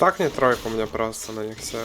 Стакни тройку мне просто на них все.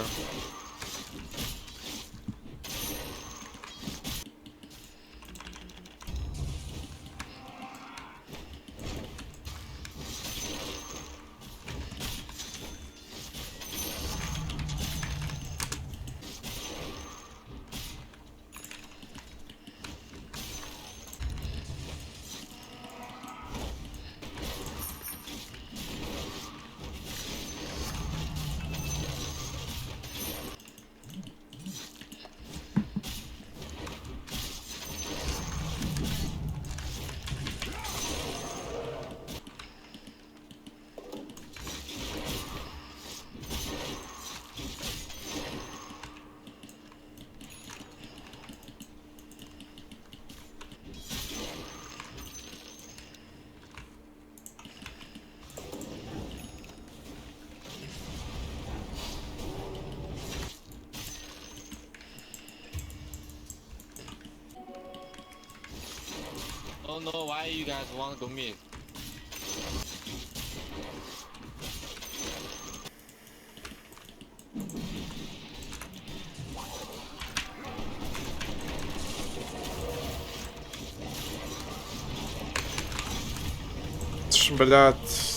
Don't know why you guys want to go mid. Блядь.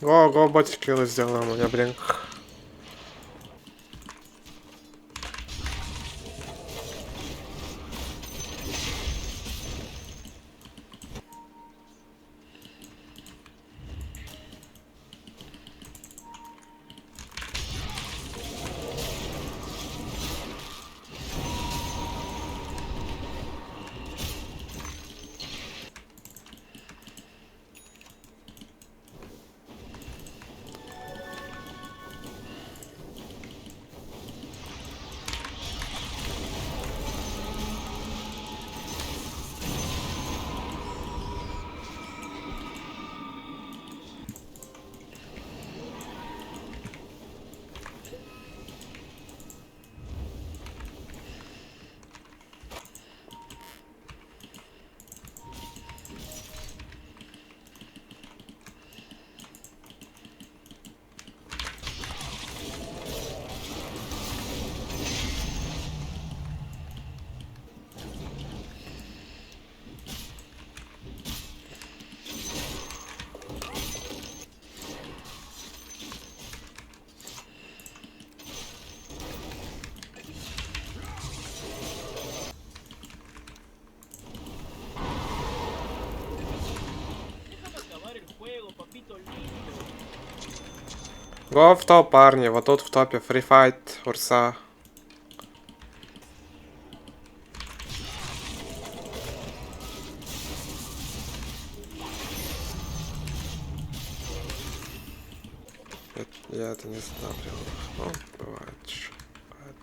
Го, ботик килл сделаем, у меня блинк. Го в топ, парни, вот тут в топе фрифайт, Урса. Я это не знаю, прям. Ну, бывает. Бывает.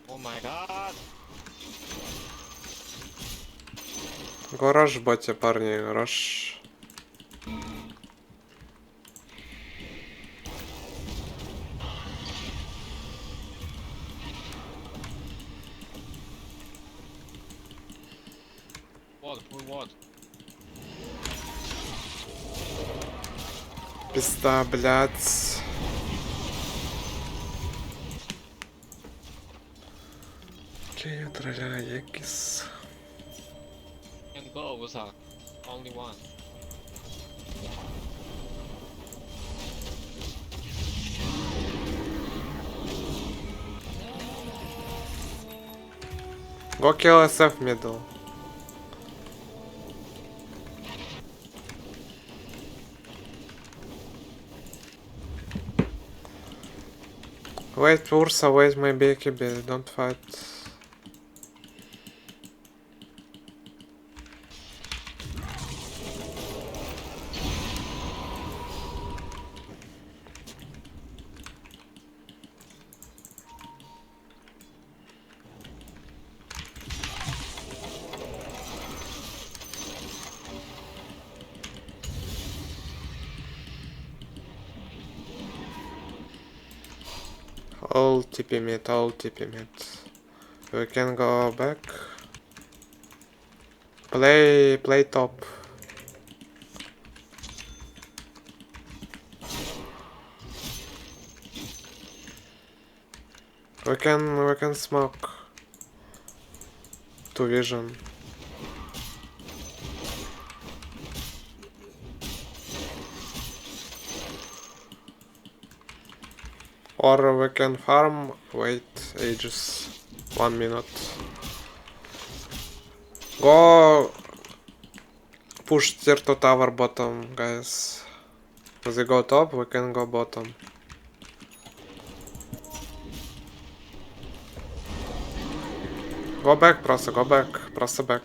Oh my god. Го раш в боте, парни, раш. What? Пизда, блядь. Окей, траля, якис. Can go, Usa. only one. Go kill SF middle. Wait, Ursa, wait my BKB, don't fight. All TP mid, all TP mid. We can go back. Play top. We can smoke. To vision. Or we can farm, wait ages. 1 minute. Go push tier to tower bottom, guys. As they go top, we can go bottom. Go back, просто, go back. Просто back.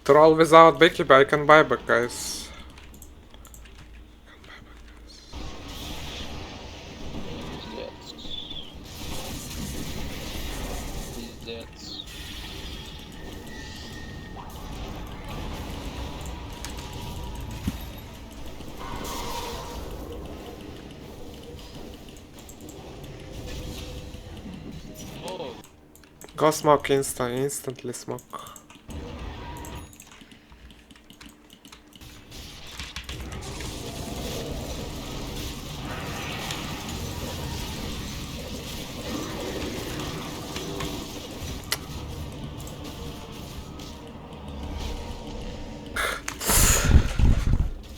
Troll without BKB, I can buy back, guys. Oh, Go smoke instantly smoke.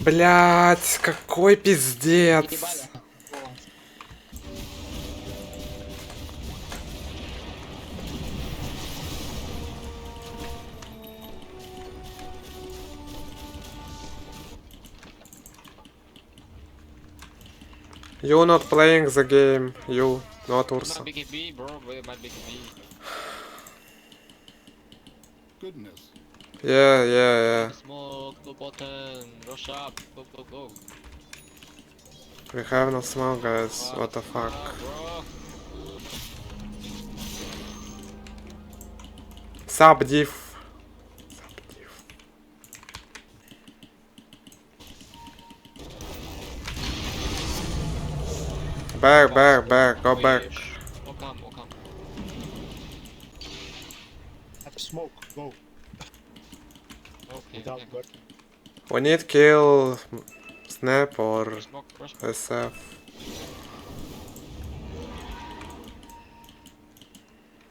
Блять, какой пиздец. You not playing the game, you, not Ursa. my BKB, bro. Where my BKB? Goodness. Yeah. Smoke, go button, rush up, go. We have no smoke, guys. What the fuck? Bro. Sub diff. Back, go back. Welcome. Have smoke. Go. Okay. Without gun. We need kill Snap or Smoke, rush. SF.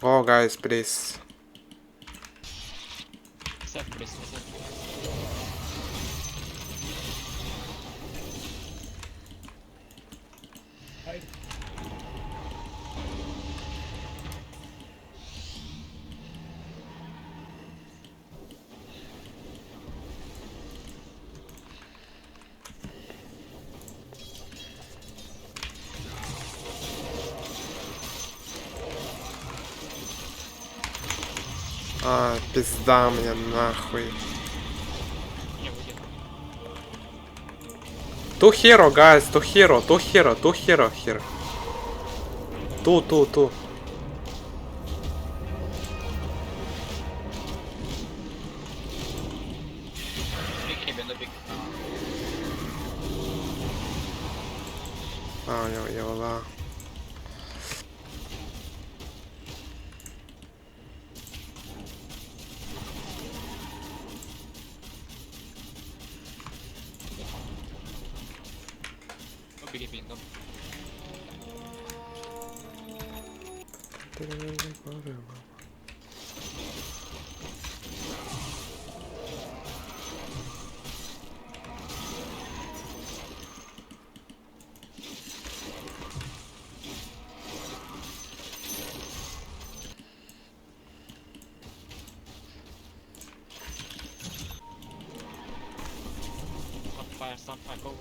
Go, guys, please. Except. А, пизда мне нахуй. Не будет. Two hero, guys, two hero, two hero, two hero here. Two. Big heavy, no big. А, у него Евла. No big heavy, no. Sunfire, go.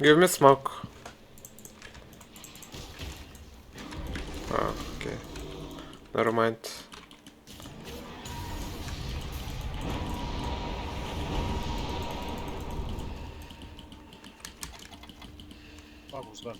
Give me smoke. Ah, okay. Never mind. What was that?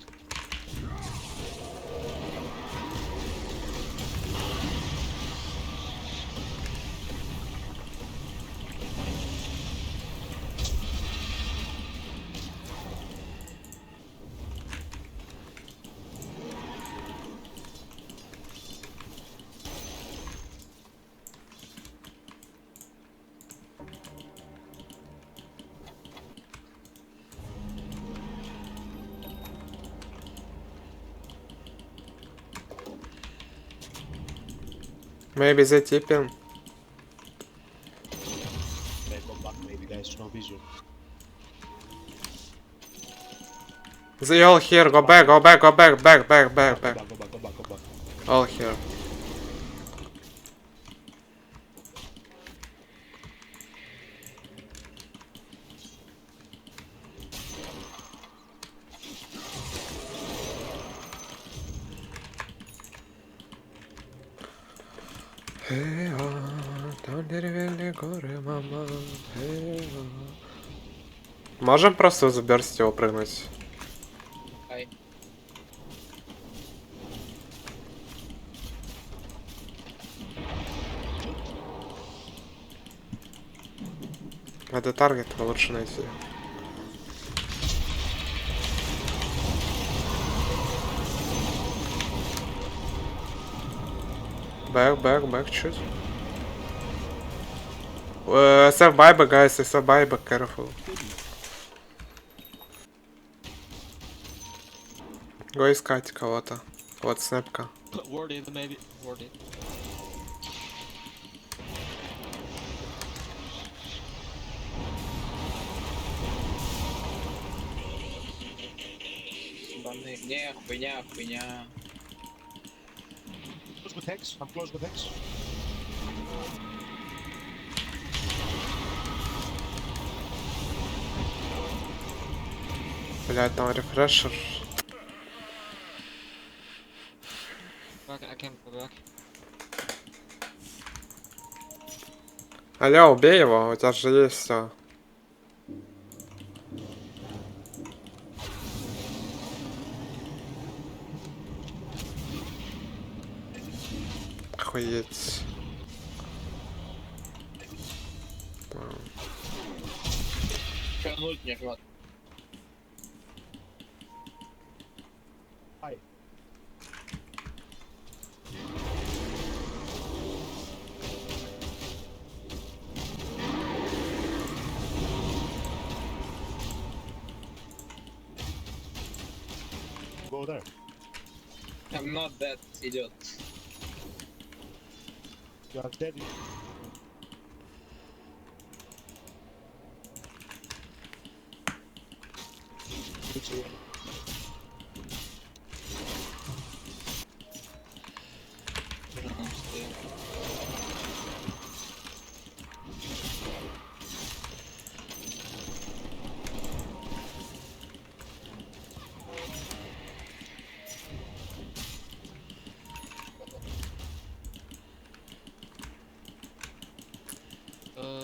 Maybe they tipping. They go back maybe guys, no vision. They all here. Go back. Back. Go back, go back. All here. Там деревянные горы, мама. Можем просто за берст его прыгнуть? Ай. Это таргет, лучше найти. Back, чуть. Save buyback, guys, save buyback, careful. Го искать кого-то. Вот снэпка. Worded, maybe. Worded. Баны. Не, хуйня. Close with Hex, I'm close with Hex. Блять, там рефрешер. Back, I can't go back. Аля, убей его, у тебя же есть все. Охуеть. Шануть не хват. Ай. Go there. I'm not that idiot. You are dead. Which one? I'm still.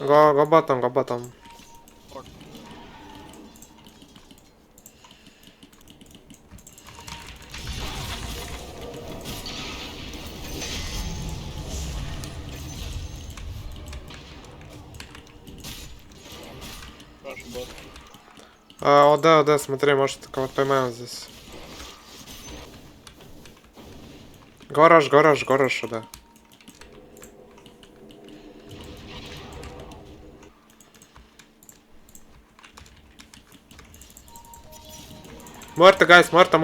Go bottom, go bottom. Rush bot. ОД, смотри, может кого-то поймаем здесь. Гораж, ОД. Морта, гайс, морта.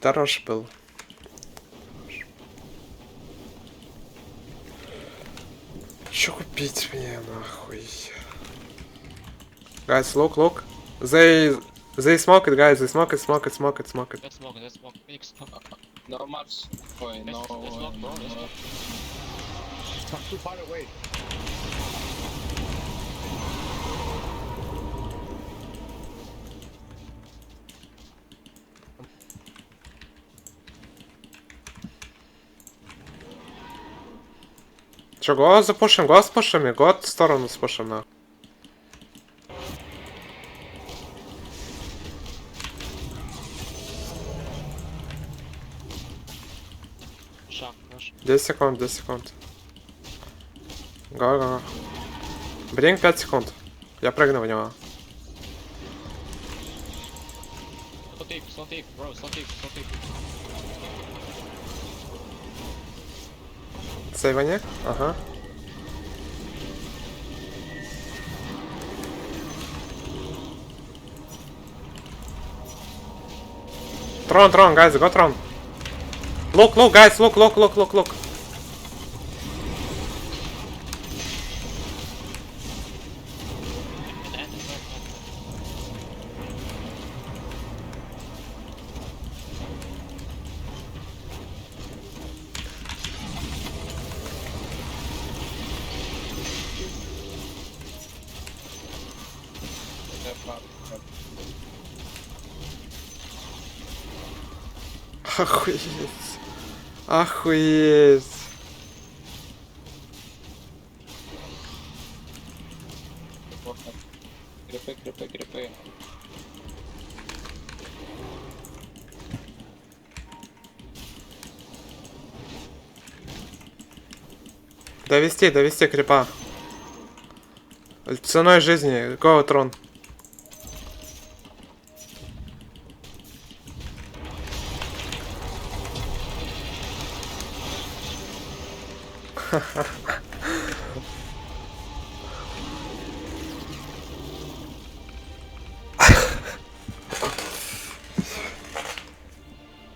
Хороший был. Чё купить мне, нахуй? Guys, look. They smoke it, guys. They smoke it. Let's smoke, let's smoke. Phoenix smoke. No Mars. Oi, no. Let's smoke, bro, let's smoke. I'm too far away. Чё, го запушим, го спушим, го в сторону спушим, нахуй. Шаг, наш. 10 секунд. Го. Бринг 5 секунд. Я прыгну в него. Slow tip, bro, slow tip. Сейвани? Ага. Трон, guys, go Трон. Look, guys, look. Охуеть. Крипы. Довести крипа. Ценой жизни. Го Трон.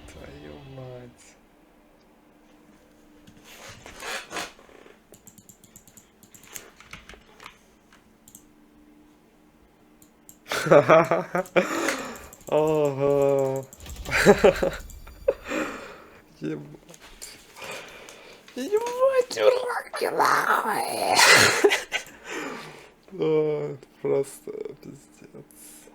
Твою мать. Ого. Ебать, ураки, нахуй! Ой, просто пиздец.